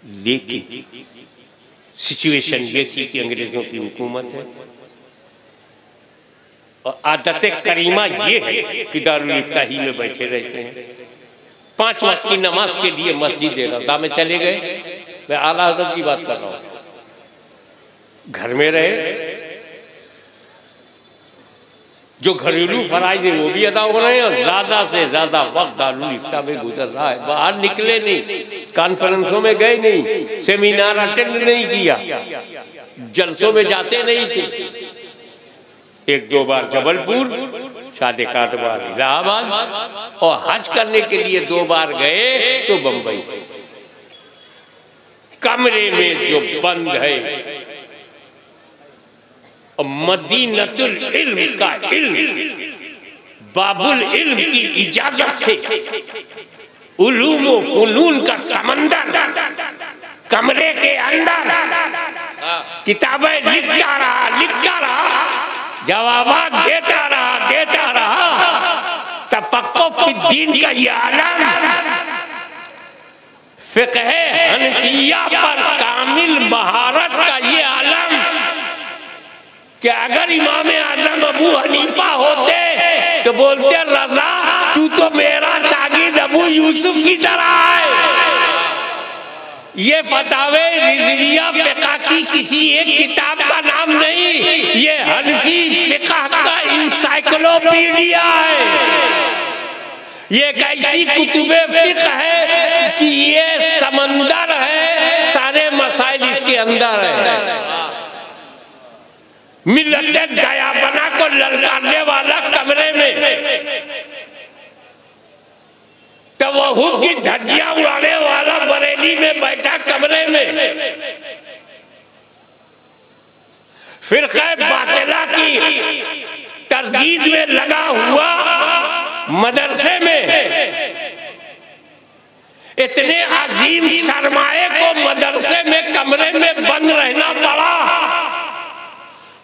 लेकिन सिचुएशन ये थी कि अंग्रेजों की हुकूमत है और आदत करीमा ये है कि दारुल इफ्ताही में बैठे रहते हैं। 5 वक्त की नमाज के लिए मस्जिद रज़ा में चले गए। मैं आला हज़रत की बात कर रहा हूं। घर में रहे, जो घरेलू फराइज है वो भी अदा हो रहे हैं और ज्यादा से ज्यादा वक्त दारुल इफ्ता में गुजर रहा है। बाहर निकले नहीं, कॉन्फ्रेंसों में गए नहीं, सेमिनार अटेंड नहीं किया, जलसों में जाते नहीं थे। 1-2 बार जबलपुर, शादिकात बार इलाहाबाद और हज करने के लिए 2 बार गए तो बंबई। कमरे में जो बंद है और मदीनतुल इल्म का इल्म, बाबुल इल्म की इजाजत से उलूम व फुनून का समंदर कमरे के अंदर, किताबें लिखता रहा, जवाबात देता रहा। तफक्कुह फिद्दीन का ये आलम, फ़िक़्ह हनफिया पर कामिल महारत का ये आलम कि अगर इमाम आज़म अबू हनीफा होते तो बोलते रज़ा तू तो मेरा शागिर्द अबू यूसुफ की तरह है। ये फतावे रिज़विया फ़िक़्ह की किसी एक किताब का नाम नहीं, ये हनफी फ़िक़्ह का इंसाइक्लोपीडिया है। ये एक ऐसी कुतुबे फ़िक़्ह है कि ये समंदर है, सारे मसाइल इसके अंदर है। मिल्लत दयाबना को ललकारने वाला कमरे में, तवहुद की धज्जियां उड़ाने वाला बरेली में बैठा कमरे में, फिरक़े बातिला की तरदीद में लगा हुआ मदरसे में, इतने अजीम सरमाए को मदरसे में कमरे में बंद रहना पड़ा।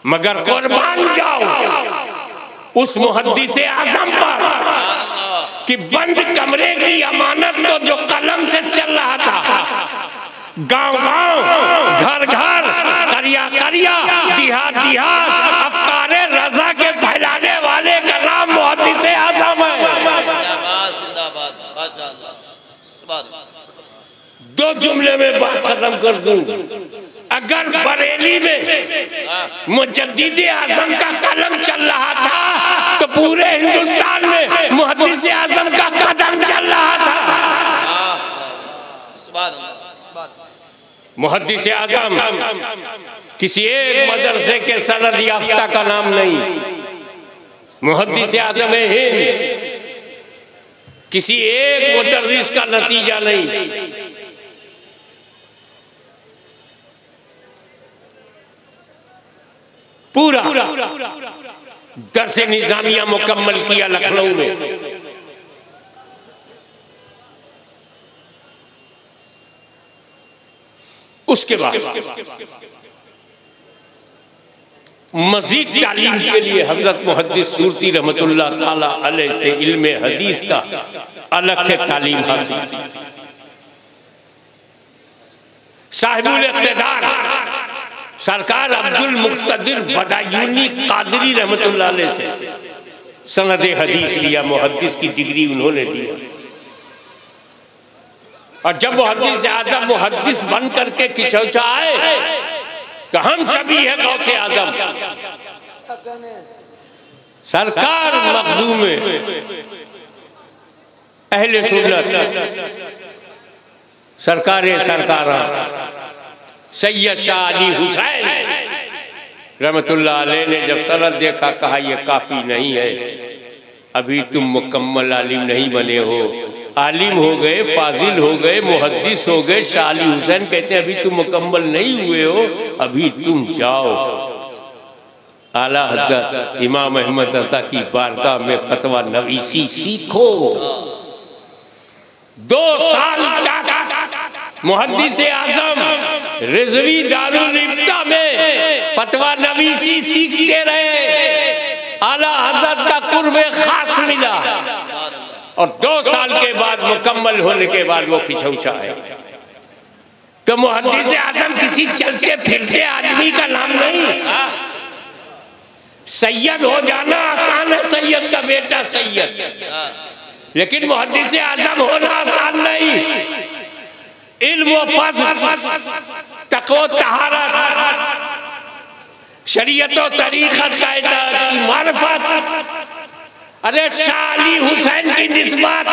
मगर कुर्बान जाओ उस मुहद्दिस आज़म पर कि बंद कमरे की अमानत को जो कलम से चल रहा था, गांव-गांव, घर-घर, करिया-करिया, दिहात-दिहात अफ़कारे रज़ा के फैलाने वाले का नाम मुहद्दिस आज़म है। दो जुमले में बात खत्म कर दूं। अगर बरेली में मुजद्दिद आज़म का कलम चल रहा था तो पूरे हिंदुस्तान में मुहद्दिस आज़म का कदम चल रहा था। मुहद्दिस आज़म किसी एक मदरसे के सनद याफ्ता का नाम नहीं, मुहद्दिस आज़म हिंद किसी एक मुदर्रिस का नतीजा नहीं। पूरा दर्स निजामिया मुकम्मल किया लखनऊ में। उसके बाद मजीद तालीम के लिए हजरत मुहद्दिस सूरती रहमतुल्लाह ताला अलैह से इल्मे हदीस का अलग से तालीम हासिल। साहिबुल इक़्तिदार सरकार अब्दुल मुख्तदिर बदायूनी कादरी रहमतुल्लाह अलैह से सनद हदीस लिया, मुहद्दिस की डिग्री उन्होंने दिया। और जब मुहद्दिस आज़म मुहद्दिस बन करके किचौचा आए तो हम सभी है गौसे आज़म, सरकार मखदूम अहले सुन्नत सरकारे सरकारा सैयद शाह अली हुसैन रहमतुल्लाह अलैह ने जब सनद देखा, कहा यह काफ़ी नहीं है, अभी तुम मुकम्मल आलिम नहीं बने हो। आलिम हो गए, फाजिल हो गए, मुहद्दिस हो गए, शाह अली हुसैन कहते हैं अभी तुम मुकम्मल नहीं हुए हो, अभी तुम जाओ आला हज़रत इमाम अहमद रज़ा की बारगाह में फतवा नवीसी सीखो। 2 साल तक मुहद्दिस आज़म रिज़वी दारुल इफ्ता में फतवा नवीसी सीखते रहे। आला हज़रत का कुर्बे खास मिला और 2 साल के बाद मुकम्मल होने के बाद वो खिचौचा है। तो मुहद्दिस आजम किसी चलते फिरते आदमी का नाम नहीं। सैयद हो जाना आसान है, सैयद का बेटा सैयद, लेकिन मुहद्दिस आजम होना आसान नहीं। इल्म व फज़्ल, तक़वा तहारत, शरीयत और तरीक़त की मारिफत, अरे शाह अली हुसैन की निस्बत,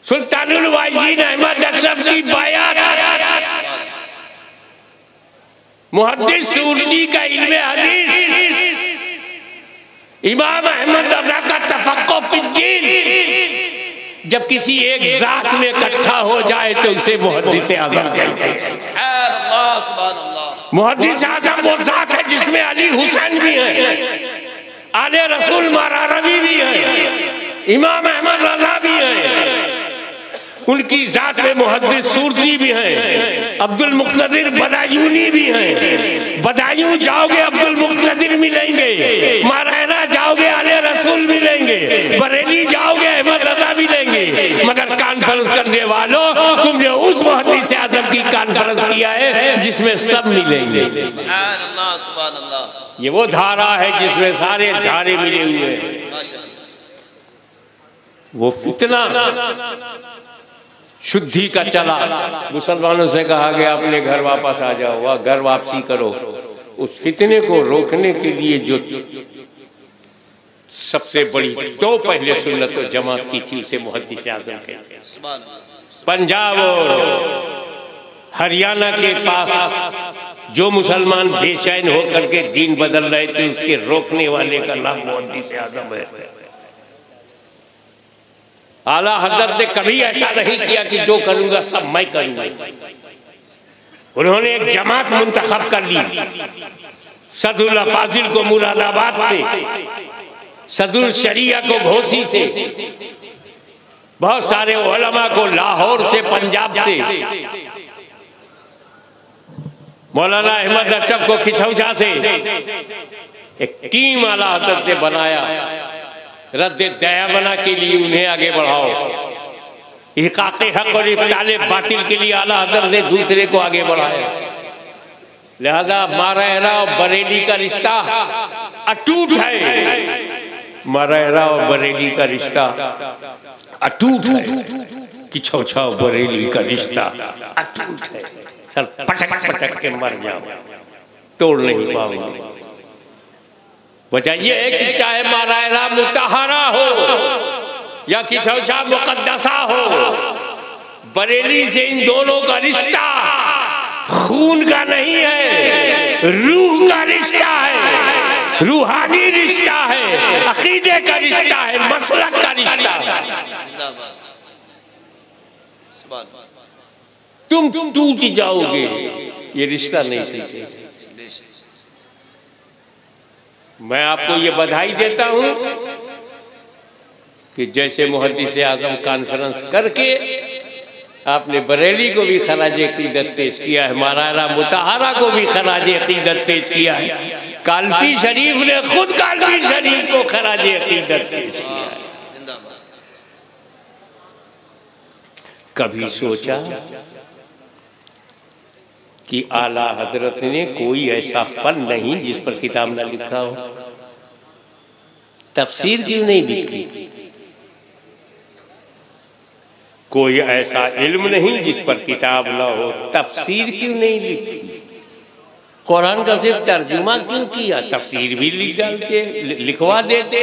सुल्तानुल वाइज़ीन अहमद अशरफ की बायात, मुहद्दिस सूरती का इल्म हदीस, इमाम अहमद रज़ा का तफ़क्कुह फ़िद्दीन, जब किसी एक जात में इकट्ठा हो जाए तो उसे मुहद्दिस आज़म कहते हैं। मुहद्दिस आज़म वो जात है जिसमें अली हुसैन भी है, आले रसूल मारारवी भी है, इमाम अहमद रज़ा भी है, उनकी जात में मुहद्दिस सूरती भी हैं, अब्दुल मुक़्तदिर बदायूनी भी हैं। बदायूं जाओगे अब्दुल मुक़्तदिर मिलेंगे, मारहरा जाओगे आले रसूल मिलेंगे, बरेली जाओगे अहमद रज़ा मिलेंगे। मगर कॉन्फ्रेंस करने वालों, तुमने उस मुहद्दिस आज़म की कॉन्फ्रेंस किया है जिसमें सब मिलेंगे। ये वो धारा है जिसमें सारे धारे मिले हुए हैं। वो फितना शुद्धि का चला, मुसलमानों से कहा गया अपने घर वापस आ जाओ, वह घर वापसी करो। उस फितने को रोकने के लिए जो सबसे बड़ी तो पहले सुन्नत और जमात की थी उसे मुहद्दिस आज़म कहते हैं। पंजाब और हरियाणा के पास जो मुसलमान बेचैन होकर के दीन बदल रहे थे, उसके रोकने वाले का नाम मुहद्दिस आज़म है। आला हजरत ने कभी ऐसा नहीं किया कि जो करूंगा सब मैं करूंगा। उन्होंने एक जमात मुंतखब कर ली, सदुल फाजिल को मुरादाबाद से, सदुल शरिया को घोसी से, बहुत सारे उलमा को लाहौर से, पंजाब से, मौलाना अहमद अशरफ को खिचौछा से, एक टीम आला हजरत ने बनाया। रद्दे दयामना के लिए उन्हें आगे बढ़ाओ, इहक़ाक़े हक़ और इब्ताले बातिल के लिए आला हज़रत ने दूसरे को आगे बढ़ाया। लिहाजा मारहरा और बरेली का रिश्ता अटूट है, मारहरा और बरेली का रिश्ता अटूट है, खिचौछा और बरेली का रिश्ता अटूट है। सर पटक पटक के मर जाओ, तोड़ नहीं पाओगे। वजह यह है कि चाहे मारहरा मुतहरा हो या खिचौछा मुक़द्दसा हो, बरेली से इन दोनों का रिश्ता खून का नहीं है, रूह का रिश्ता है, रूहानी रिश्ता है, अकीदे का रिश्ता है, मसलक का रिश्ता है। तुम टूट जाओगे, ये रिश्ता नहीं टूटेगा। मैं आपको ये बधाई देता हूं कि जैसे मुहद्दिस आज़म कॉन्फ्रेंस करके आपने बरेली को भी खराज अक़ीदत पेश किया है, मारहरा मुतहरा को भी खराज अक़ीदत पेश किया है, कालपी शरीफ ने खुद कालपी शरीफ को खराज अक़ीदत पेश किया है। कभी सोचा कि आला हजरत ने कोई ऐसा फन नहीं जिस पर किताब न लिखा हो? तफसीर क्यों नहीं लिखी? कोई ऐसा इल्म नहीं जिस पर किताब न हो, तफसीर क्यों नहीं लिखी? कुरान का सिर्फ तर्जुमा क्यों किया? तफसीर भी लिख डालते, लिखवा देते।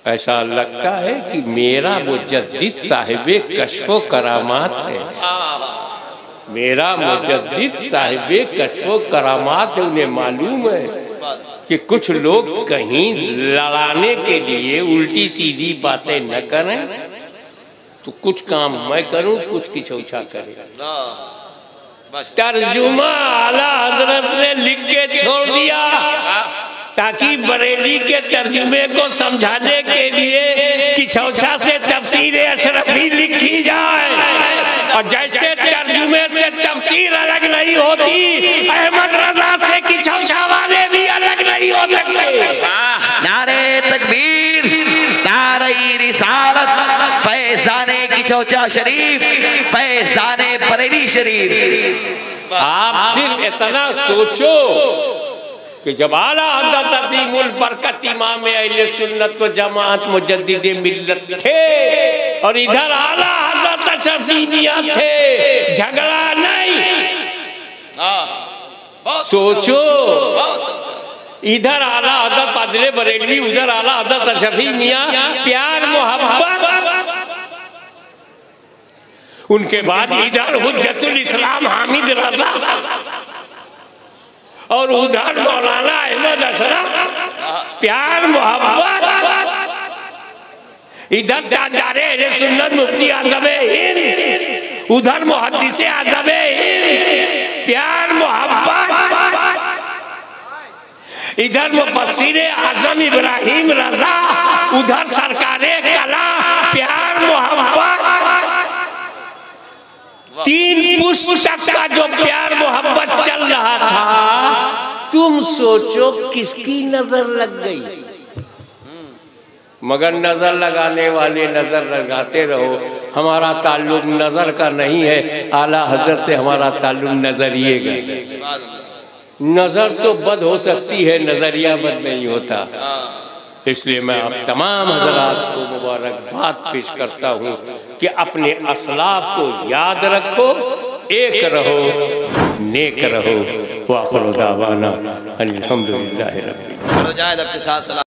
ऐसा लगता है कि मेरा मुजद्दिद साहिबे कश्फो करामात है, मेरा मुजद्दिद साहिबे कश्फो करामात है। उन्हें मालूम है कि कुछ लोग कहीं लड़ाने के लिए उल्टी सीधी बातें न करें, तो कुछ काम मैं करूं, कुछ खिचौछा करे। तर्जुमा आला हजरत ने लिख के छोड़ दिया ताकि बरेली के तर्जुमे को समझाने के लिए खिचौछा से तफसीर अशरफी लिखी जाए। और जैसे तर्जुमे से तफसीर अलग नहीं होती, अहमद रज़ा से खिचौछा वाले भी अलग नहीं हो सकते। नारे तकबीर, नारे रिसालत, फैज़ान फैजाने की चौचा शरीफ, फैजाने बरेली शरीफ। आप सिर्फ इतना सोचो कि जब आला हज़रत अज़ीमुल बरकत इमाम अहले सुन्नत व जमात मुजद्दिद मिल्लत थे और इधर आला हज़रत शफी मियां थे, झगड़ा नहीं। सोचो, इधर आला हज़रत फ़ाज़िल बरेलवी, उधर आला हज़रत शफी मियां, प्यार मोहब्बत। उनके बाद इधर हुज्जतुल इस्लाम हामिद रज़ा और उधर मौलाना अहमद अशरफ, प्यार मोहब्बत। इधर ताजदारे अहले सुन्नत मुफ्ती आज़म हिंद, उधर मुहद्दिस आज़म हिंद, प्यार मोहब्बत। इधर मुफस्सिर आज़म इब्राहिम रज़ा, उधर सरकारे कला, प्यार मोहब्बत। तीन पुस्तक का जो प्यार मोहब्बत चल रहा था, तुम सोचो किसकी नजर लग गई। मगर नजर लगाने वाले नजर लगाते रहो। हमारा ताल्लुक नजर का नहीं है, आला हजरत से हमारा ताल्लुक नजरिए का। नजर तो बद हो सकती है, नजरिया बद नहीं होता। इसलिए मैं आप तमाम हजरात को मुबारकबाद पेश करता हूँ कि अपने असलाफ को याद रखो, एक रहो, नेक रहो। व आखिर दावाना अनिल हम्दुलिल्लाहि रब्बिल आलमीन।